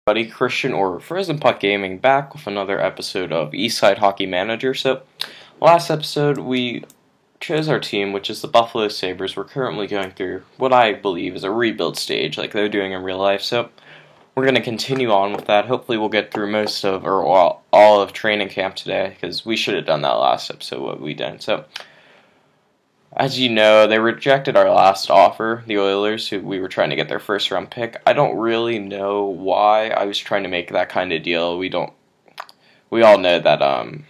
Buddy Christian or Frozen Puck Gaming back with another episode of Eastside Hockey Manager. So, last episode we chose our team, which is the Buffalo Sabres. We're currently going through what I believe is a rebuild stage, like they're doing in real life. So, we're going to continue on with that. Hopefully, we'll get through most of or all of training camp today, because we should have done that last episode, what we did. So, as you know, they rejected our last offer, the Oilers, who we were trying to get their first round pick. I don't really know why I was trying to make that kind of deal. We all know that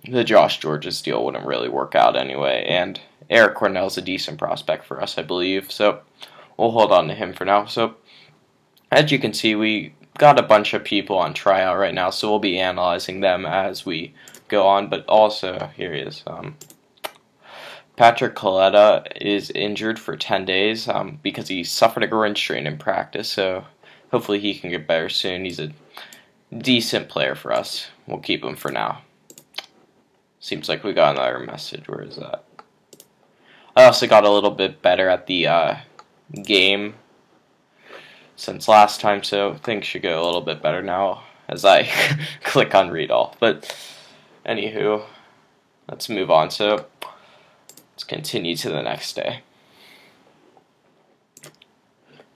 the Josh Gorges deal wouldn't really work out anyway, and Erik Cornell's a decent prospect for us, I believe. So we'll hold on to him for now. So as you can see, we got a bunch of people on tryout right now, so we'll be analyzing them as we go on. But also, here he is. Patrick Kaleta is injured for 10 days because he suffered a groin strain in practice, so hopefully he can get better soon. He's a decent player for us. We'll keep him for now. Seems like we got another message. Where is that? I also got a little bit better at the game since last time, so things should go a little bit better now as I click on read all. But anywho, let's move on. So let's continue to the next day.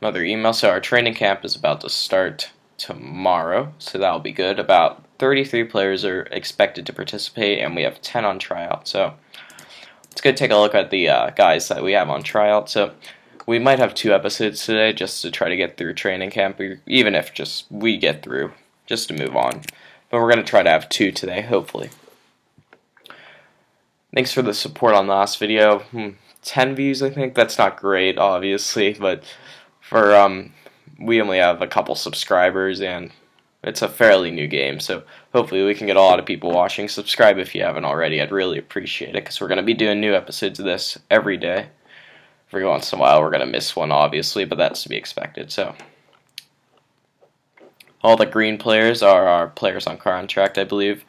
Another email. So our training camp is about to start tomorrow, so that'll be good. About 33 players are expected to participate, and we have 10 on tryout. So let's go take a look at the guys that we have on tryout. So we might have 2 episodes today just to try to get through training camp, even if just we get through, just to move on. But we're going to try to have 2 today, hopefully. Thanks for the support on the last video. 10 views, I think. That's not great, obviously, but for we only have a couple subscribers, and it's a fairly new game, so hopefully we can get a lot of people watching. Subscribe if you haven't already. I'd really appreciate it, because we're going to be doing new episodes of this every day. Every once in a while, we're going to miss one, obviously, but that's to be expected. So all the green players are our players on contract, I believe.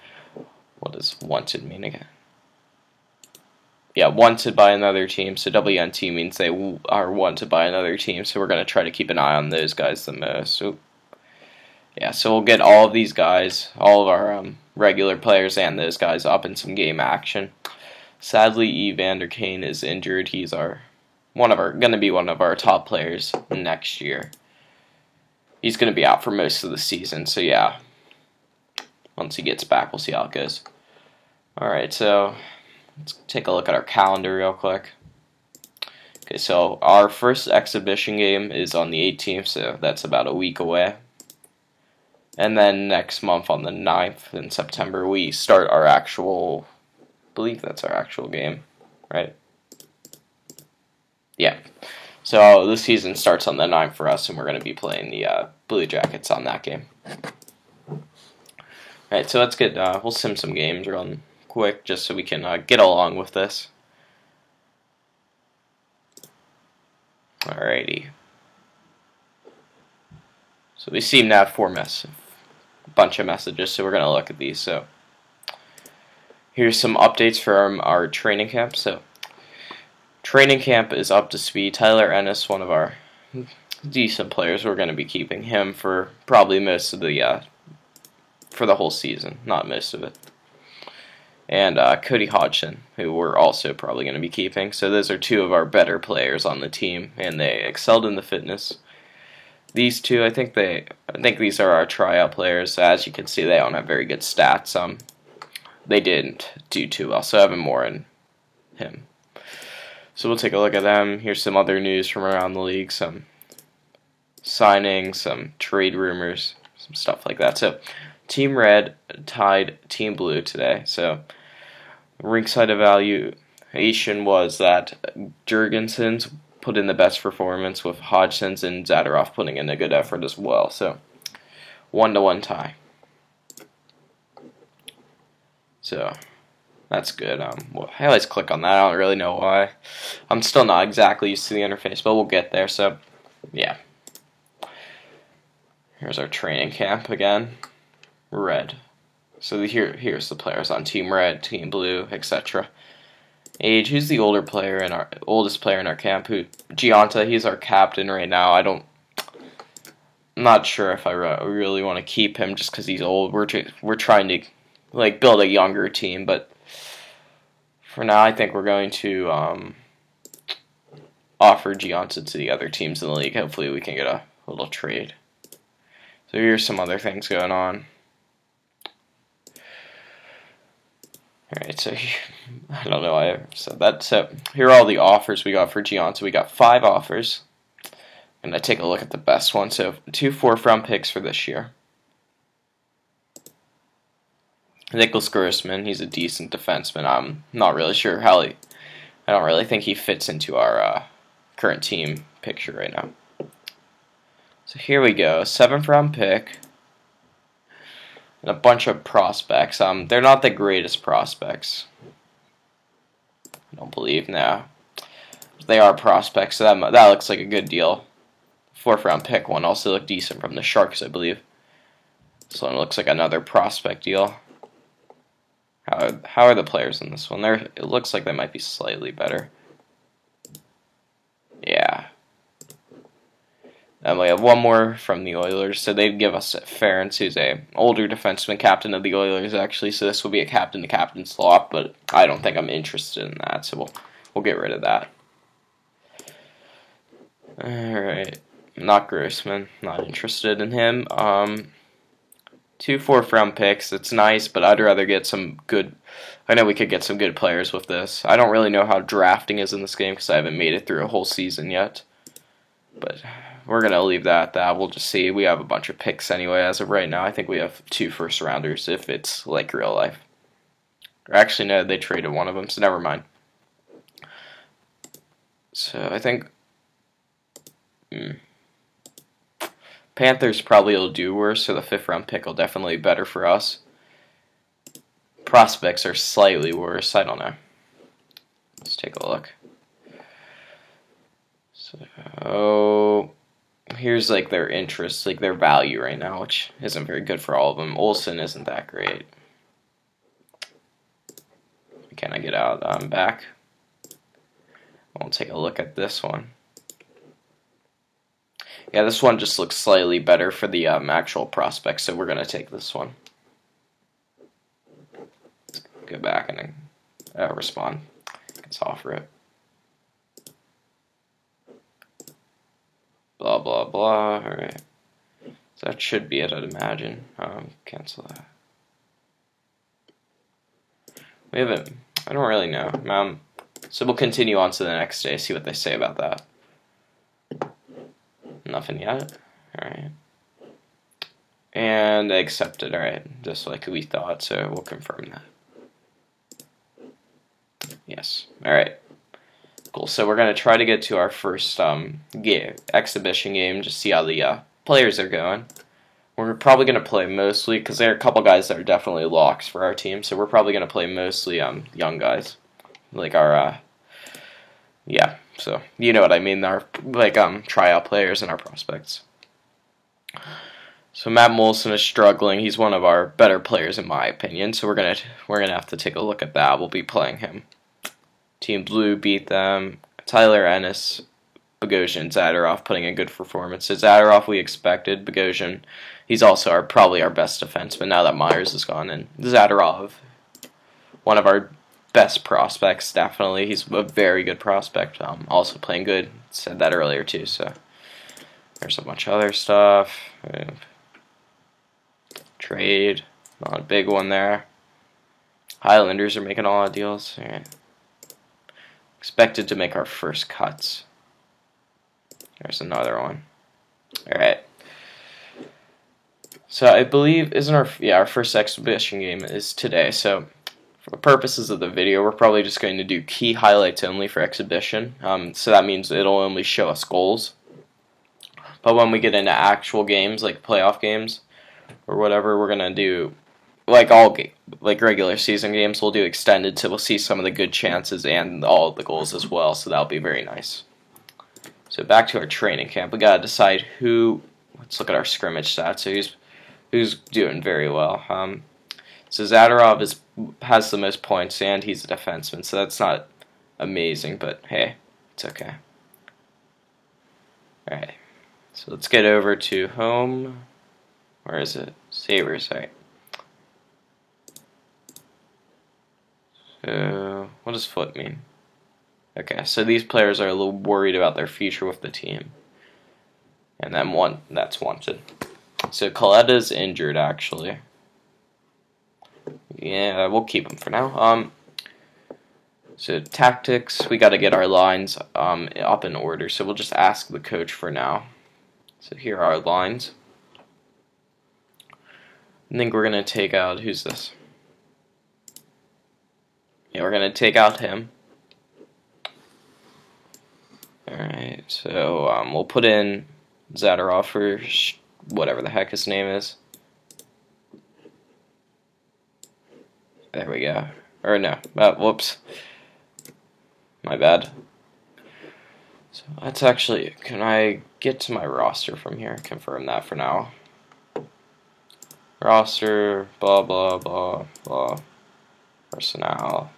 What does wanted mean again? Yeah, wanted by another team, so WNT means they are wanted by another team, so we're going to try to keep an eye on those guys the most. So, yeah, so we'll get all of these guys, all of our regular players and those guys up in some game action. Sadly, Evander Kane is injured. He's going to be one of our top players next year. He's going to be out for most of the season, so yeah. Once he gets back, we'll see how it goes. Alright, so let's take a look at our calendar real quick. Okay, so our first exhibition game is on the 18th, so that's about a week away. And then next month on the 9th in September, we start our actual, I believe that's our actual game, right? Yeah. So the season starts on the 9th for us, and we're going to be playing the Blue Jackets on that game. Alright, so let's get, we'll sim some games real quick, just so we can get along with this. Alrighty. So we seem to have a bunch of messages, so we're going to look at these. So here's some updates from our training camp. So training camp is up to speed. Tyler Ennis, one of our decent players, we're going to be keeping him for probably most of the for the whole season, not most of it. And Cody Hodgson, who we're also probably going to be keeping. So those are 2 of our better players on the team, and they excelled in the fitness. These 2, I think these are our tryout players. As you can see, they don't have very good stats. They didn't do too well, so Evan Moore and him. So we'll take a look at them. Here's some other news from around the league, some signings, some trade rumors, some stuff like that. So Team Red tied Team Blue today. So rinkside evaluation was that Jurgensen's put in the best performance, with Hodgson's and Zadorov putting in a good effort as well. So 1-1 tie. So that's good. Well, I always click on that. I don't really know why. I'm still not exactly used to the interface, but we'll get there. So yeah. Here's our training camp again. Red. So here's the players on Team Red, Team Blue, etc. Age, who's the oldest player in our camp? Gianta, he's our captain right now. I'm not sure if I really want to keep him just because he's old. We're trying to build a younger team, but for now, I think we're going to offer Gionta to the other teams in the league. Hopefully, we can get a little trade. So here's some other things going on. Alright, so I don't know why I said that. So here are all the offers we got for Gionta. We got 5 offers. I'm going to take a look at the best one. So 2 4th-round picks for this year. Nicholas Grossman, he's a decent defenseman. I'm not really sure how I don't really think he fits into our current team picture right now. So here we go, 7th-round pick. And a bunch of prospects. They're not the greatest prospects. I don't believe, no. They are prospects, so that looks like a good deal. 4th-round pick one also looked decent from the Sharks, I believe. This one looks like another prospect deal. How are the players in this one? It looks like they might be slightly better. Yeah. And we have one more from the Oilers, so they'd give us Ferentz, who's a older defenseman, captain of the Oilers, actually. So this will be a captain-to-captain slot, but I don't think I'm interested in that, so we'll get rid of that. All right, not Grossman, not interested in him. 2 4th-round picks. It's nice, but I'd rather get some good. I know we could get some good players with this. I don't really know how drafting is in this game because I haven't made it through a whole season yet, but we're going to leave that at that. We'll just see. We have a bunch of picks anyway as of right now. I think we have 2 first-rounders if it's like real life. Or actually, no, they traded one of them, so never mind. So I think Panthers probably will do worse, so the 5th-round pick will definitely be better for us. Prospects are slightly worse. I don't know. Let's take a look. So here's their interest, their value right now, which isn't very good for all of them. Olsen isn't that great. Can I get out? I'm back. I'll take a look at this one. Yeah, this one just looks slightly better for the actual prospects, so we're going to take this one. Let's go back and respond. Let's offer it. Blah, blah, blah. Alright. So that should be it, I'd imagine. Cancel that. We haven't. I don't really know. So we'll continue on to the next day, see what they say about that. Nothing yet. Alright. And they accepted. Alright. Just like we thought, so we'll confirm that. Yes. Alright. Cool. So we're going to try to get to our first exhibition game, just see how the players are going. We're probably going to play mostly, because there are a couple guys that are definitely locks for our team, so we're probably going to play mostly young guys. Like our, yeah, so you know what I mean, our tryout players and our prospects. So Matt Moulson is struggling. He's one of our better players in my opinion, so we're gonna have to take a look at that. We'll be playing him. Team Blue beat them. Tyler Ennis, Bogosian, Zadorov putting in good performances. Zadorov we expected. Bogosian, he's also probably our best defenseman now that Myers is gone. And Zadorov, one of our best prospects, definitely. He's a very good prospect. Also playing good. Said that earlier too. So there's a bunch of other stuff. Trade, not a big one there. Highlanders are making a lot of deals. All right. Expected to make our first cuts. There's another one. All right. So I believe our first exhibition game is today. So for purposes of the video, we're probably just going to do key highlights only for exhibition. So that means it'll only show us goals. But when we get into actual games, like playoff games or whatever, we're gonna do like regular season games. We'll do extended, so we'll see some of the good chances and all of the goals as well. So that'll be very nice. So back to our training camp. We gotta decide who. Let's look at our scrimmage stats. So who's doing very well. So Zadorov has the most points, and he's a defenseman. So that's not amazing, but hey, it's okay. All right. So let's get over to home. Where is it? Sabres, right? So, what does foot mean? Okay, so these players are a little worried about their future with the team. And then that's wanted. So Coletta's injured, actually. Yeah, we'll keep him for now. So tactics, we got to get our lines up in order. So we'll just ask the coach for now. So here are our lines. I think we're going to take out, who's this? Yeah, we're going to take out him. Alright, so we'll put in Zadorov for whatever the heck his name is. There we go. Or no, whoops. My bad. So that's actually, can I get to my roster from here? Confirm that for now. Roster, blah, blah, blah, blah. Personnel.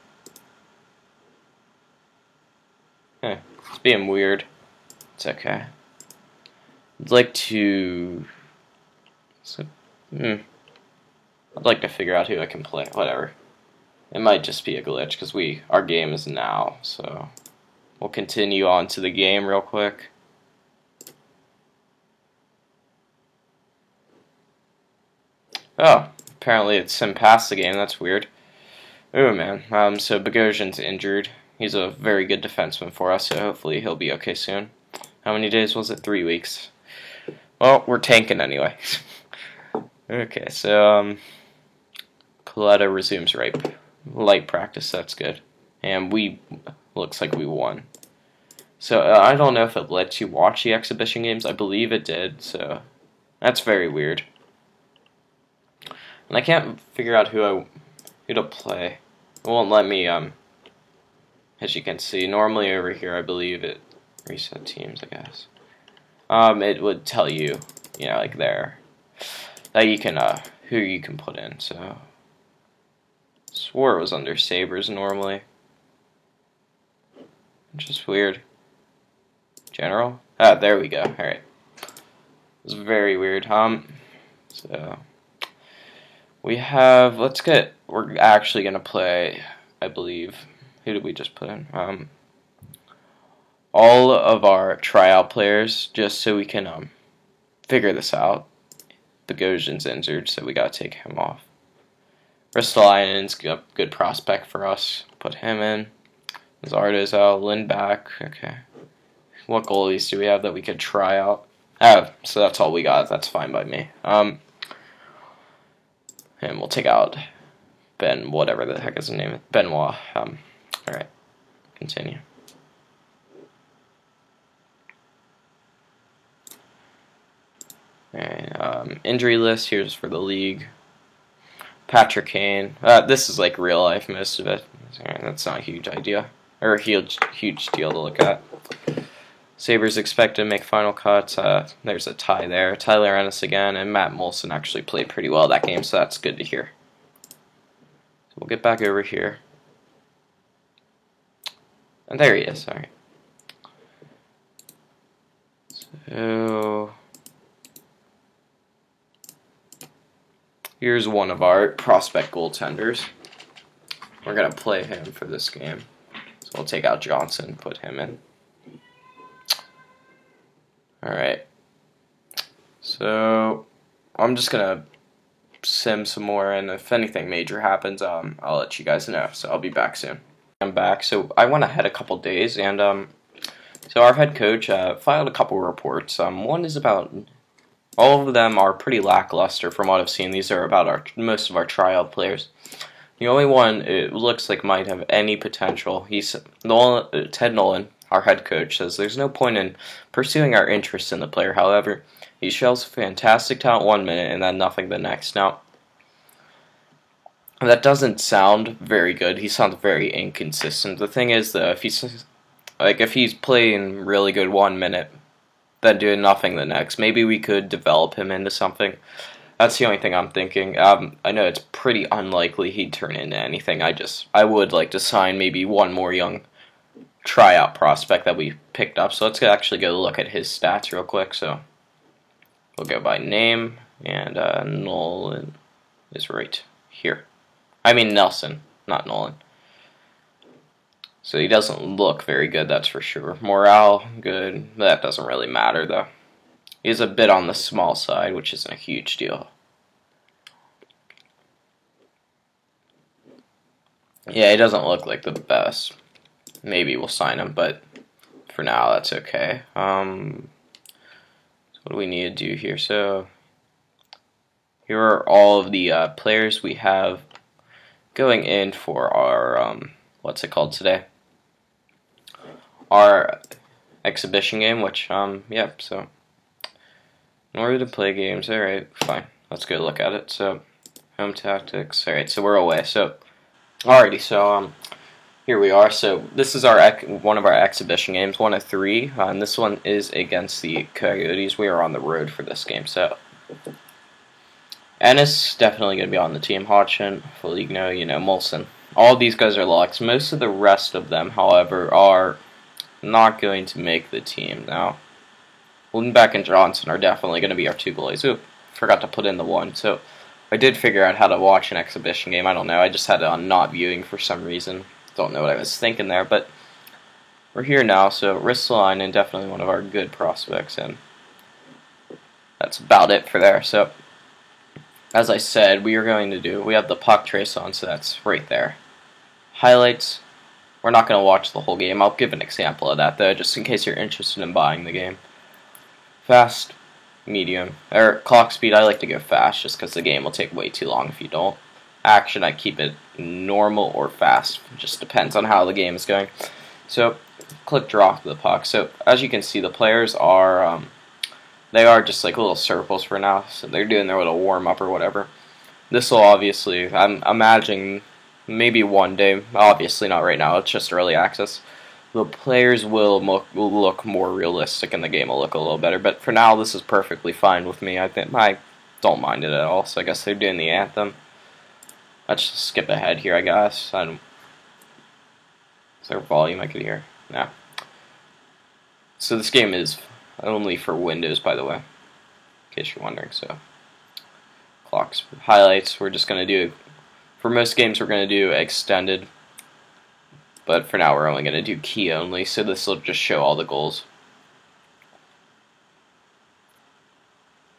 It's being weird. It's okay. I'd like to... I'd like to figure out who I can play. Whatever. It might just be a glitch because our game is now. So we'll continue on to the game real quick. Oh, apparently it's him past the game. That's weird. Oh man. So Bogosian's injured. He's a very good defenseman for us, so hopefully he'll be okay soon. How many days was it? 3 weeks. Well, we're tanking anyway. Okay, so Coletta resumes light practice. That's good, and looks like we won. So I don't know if it lets you watch the exhibition games. I believe it did. So that's very weird, and I can't figure out who to play. It won't let me. As you can see, normally over here, I believe it reset teams. I guess. It would tell you, like there, that you can who you can put in. So, swore it was under Sabres normally. Just weird. General. Ah, there we go. All right. It was very weird. So we have. We're actually gonna play. I believe. Who did we just put in? All of our tryout players, just so we can figure this out. Bogosian's injured, so we gotta take him off. Ristolainen's a good prospect for us. Put him in. Zardo's out. Lindback. Okay. What goalies do we have that we could try out? Oh, so that's all we got. That's fine by me. And we'll take out Ben, whatever the heck is his name. Benoit. Alright. Continue. Alright, injury list, here's for the league. Patrick Kane. This is like real life, most of it. That's not a huge idea. Or a huge deal to look at. Sabres expect to make final cuts. There's a tie there. Tyler Ennis again, and Matt Molson actually played pretty well that game, so that's good to hear. So we'll get back over here. And there he is, alright. So here's one of our prospect goaltenders. We're going to play him for this game. So we'll take out Johnson, put him in. Alright. So I'm just going to sim some more, and if anything major happens, I'll let you guys know. So I'll be back soon. I'm back. So I went ahead a couple days, and so our head coach filed a couple reports. One is about, all of them are pretty lackluster from what I've seen. These are about most of our tryout players. The only one it looks like might have any potential. Ted Nolan, our head coach, says there's no point in pursuing our interest in the player. However, he shows fantastic talent 1 minute and then nothing the next. Now, that doesn't sound very good. He sounds very inconsistent. The thing is, though, if he's playing really good 1 minute, then doing nothing the next, maybe we could develop him into something. That's the only thing I'm thinking. I know it's pretty unlikely he'd turn into anything. I would like to sign maybe one more young tryout prospect that we picked up. So let's actually go look at his stats real quick. So We'll go by name, and Nolan is right here. I mean Nelson, not Nolan. So he doesn't look very good, that's for sure. Morale, good. That doesn't really matter, though. He's a bit on the small side, which isn't a huge deal. Yeah, he doesn't look like the best. Maybe we'll sign him, but for now, that's okay. So what do we need to do here? So here are all of the players we have going in for our, what's it called today? Our exhibition game, which, yeah, so in order to play games, alright, fine. Let's go look at it. So, home tactics, alright, so we're away. So, alrighty, so, here we are. So, this is our one of our exhibition games, one of 3, and this one is against the Coyotes. We are on the road for this game, so Ennis definitely going to be on the team. Hodgson, Foligno, Molson. All of these guys are locks. Most of the rest of them, however, are not going to make the team. Now, Lindbeck and Johnson are definitely going to be our 2 goalies. Ooh, forgot to put in the 1. So, I did figure out how to watch an exhibition game. I don't know. I just had it on not viewing for some reason. Don't know what I was thinking there, but we're here now. So, Ristolainen, definitely one of our good prospects, and that's about it for there. So, as I said, we have the puck trace on, so that's right there. Highlights. We're not going to watch the whole game. I'll give an example of that, though, just in case you're interested in buying the game. Fast, medium, or clock speed, I like to go fast, just because the game will take way too long if you don't. Action, I keep it normal or fast. It just depends on how the game is going. So, click draw to the puck. So, as you can see, the players are, they are just like little circles for now, so they're doing their little warm-up or whatever. This will obviously, I'm imagining, maybe one day, obviously not right now, it's just early access, the players will look more realistic and the game will look a little better. But for now, this is perfectly fine with me. I don't mind it at all, so I guess they're doing the anthem. Let's just skip ahead here, I guess. Is there volume I could hear? No. So this game is only for Windows, by the way, in case you're wondering. So, clocks, highlights, we're just going to do, for most games we're going to do extended, but for now we're only going to do key only, so this will just show all the goals.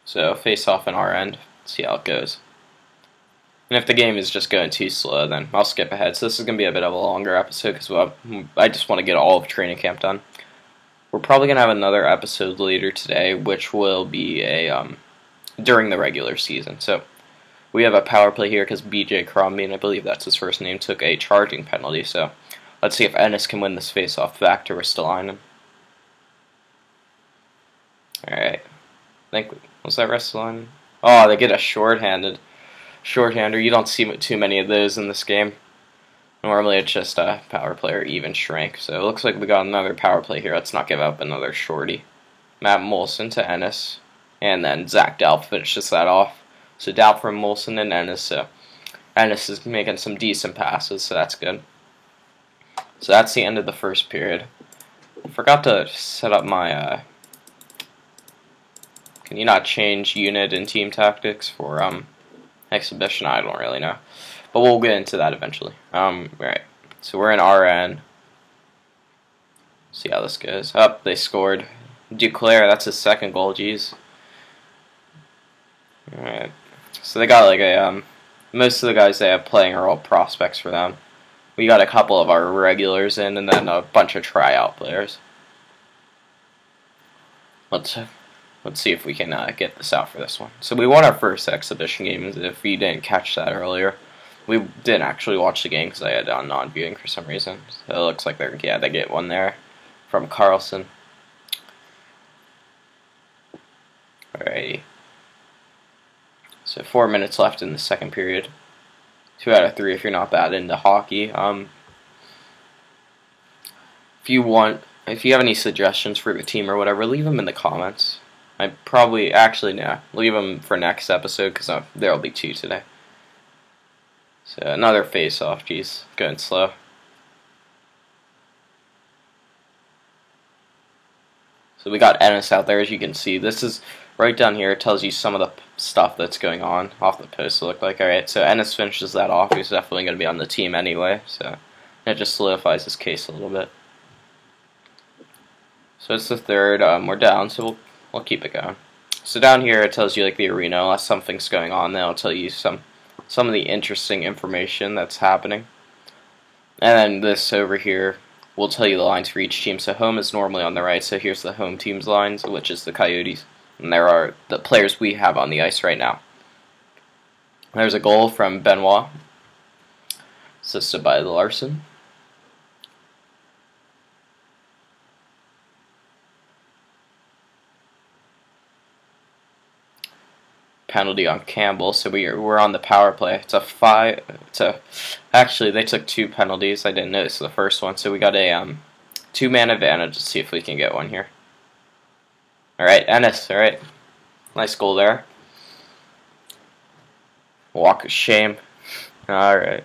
So, face off in our end, see how it goes. And if the game is just going too slow, then I'll skip ahead. So this is going to be a bit of a longer episode, because I just want to get all of training camp done. We're probably going to have another episode later today, which will be during the regular season. So we have a power play here because BJ Crombie, and I believe that's his first name, took a charging penalty. So let's see if Ennis can win this face-off back to Ristolainen. Alright. Was that Ristolainen? Oh, they get a shorthander. You don't see too many of those in this game. Normally it's just a power play or even strength. So it looks like we got another power play here. Let's not give up another shorty. Matt Molson to Ennis. And then Zach Dalp finishes that off. So Dalp from Molson and Ennis. So Ennis is making some decent passes, so that's good. So that's the end of the first period. I forgot to set up my... Can you not change unit and team tactics for exhibition? I don't really know. But we'll get into that eventually. Right. So we're in RN. See how this goes. They scored. Duclair, that's his second goal, jeez. Alright. So they got like a, most of the guys they have playing are all prospects for them. We got a couple of our regulars in, and then a bunch of tryout players. Let's see if we can get this out for this one. So we won our first exhibition game, if you didn't catch that earlier. We didn't actually watch the game because I had on non-viewing for some reason. So it looks like they get one there from Carlson. Alrighty. So 4 minutes left in the second period. 2 out of 3 if you're not that into hockey. If you have any suggestions for the team or whatever, leave them in the comments. Leave them for next episode because there'll be 2 today. So another face-off, jeez, going slow. So we got Ennis out there, as you can see. This is right down here. It tells you some of the stuff that's going on off the post. It looked like, alright, so Ennis finishes that off. He's definitely going to be on the team anyway, so it just solidifies his case a little bit. So it's the third. We're down, so we'll keep it going. So down here it tells you like the arena, unless something's going on, then it'll tell you some of the interesting information that's happening. And then this over here will tell you the lines for each team. So home is normally on the right, so here's the home team's lines, which is the Coyotes. And there are the players we have on the ice right now. There's a goal from Benoit, assisted by Larson. Penalty on Campbell, so we're on the power play. Actually they took 2 penalties. I didn't notice the first one, so we got a 2-man advantage. Let's see if we can get one here. All right, Ennis. All right, nice goal there. Walk of shame. All right,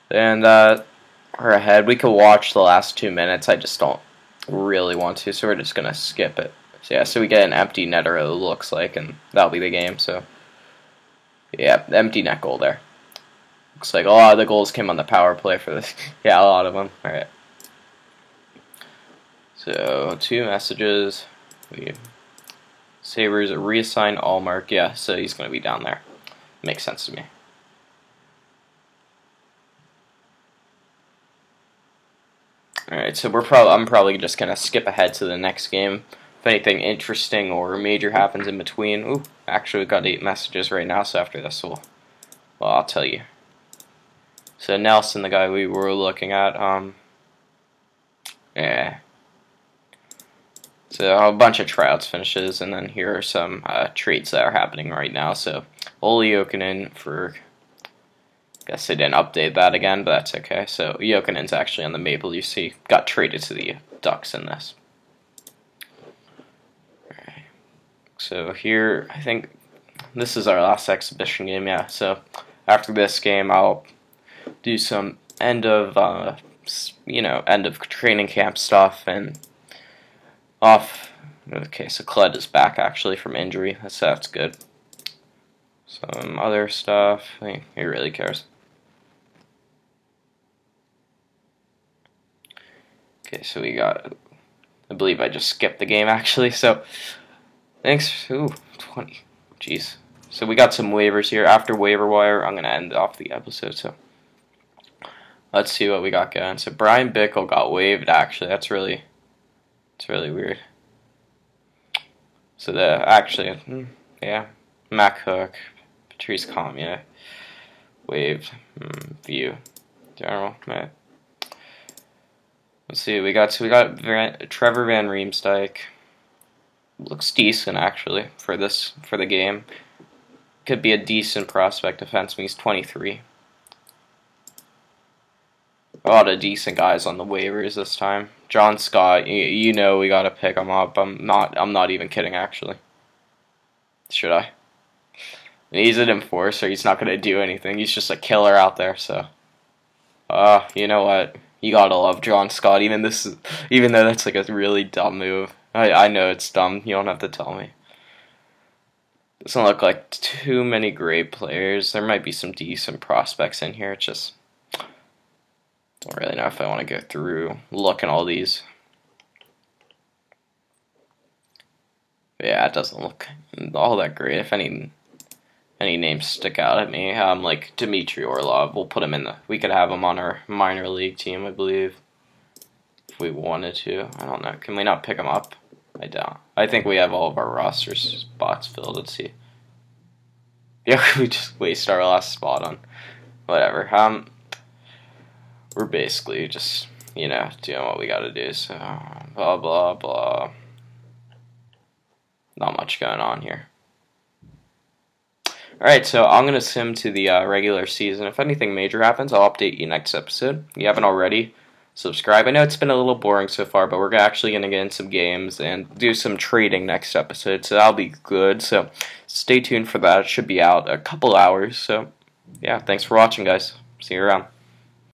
and we're ahead. We could watch the last 2 minutes. I just don't really want to, so we're just gonna skip it. So yeah, so we get an empty netter, it looks like, and that'll be the game. So yeah, empty net goal there. Looks like a lot of the goals came on the power play for this. Yeah, a lot of them. All right. So 2 messages. Sabres reassign Allmark. Yeah, so he's going to be down there. Makes sense to me. All right, so I'm probably just going to skip ahead to the next game. If anything interesting or major happens in between. Ooh, actually we've got 8 messages right now, so after this I'll tell you. So Nelson, the guy we were looking at, yeah. So a bunch of tryouts finishes, and then here are some trades that are happening right now. So Olli Jokinen for, I guess they didn't update that again, but that's okay. So Jokinen's actually on the Maple Leafs. He got traded to the Ducks in this. So here, I think this is our last exhibition game, yeah. So after this game, I'll do some end of training camp stuff and off. Okay, so Kled is back actually from injury. That's good. Some other stuff. He really cares. Okay, so we got. I believe I just skipped the game actually. So. Thanks. Ooh, 20. Jeez. So we got some waivers here. After waiver wire, I'm going to end off the episode. So let's see what we got going. So Brian Bickle got waived, actually. It's really weird. So yeah. Mac Hook, Patrice Comia, waived. View. General. Right. Let's see. We got Trevor Van Riemsdyk. Looks decent actually for the game. Could be a decent prospect defenseman. He's 23. A lot of decent guys on the waivers this time. John Scott, you know we gotta pick him up. I'm not even kidding actually. Should I? He's an enforcer. He's not gonna do anything. He's just a killer out there. So, you know what? You gotta love John Scott. Even though that's like a really dumb move. I know it's dumb. You don't have to tell me. Doesn't look like too many great players. There might be some decent prospects in here. It's just don't really know if I want to go through looking all these. But yeah, it doesn't look all that great. If any names stick out at me, like Dmitry Orlov, we'll put him in we could have him on our minor league team, I believe. If we wanted to. I don't know. Can we not pick him up? I don't. I think we have all of our roster spots filled. Let's see. Yeah, we just waste our last spot on whatever. We're basically just, doing what we gotta do. So, blah, blah, blah. Not much going on here. Alright, so I'm going to sim to the regular season. If anything major happens, I'll update you next episode. If you haven't already, subscribe. I know it's been a little boring so far, but we're actually going to get in some games and do some trading next episode, so that'll be good. So stay tuned for that. It should be out a couple hours. So yeah, thanks for watching, guys. See you around.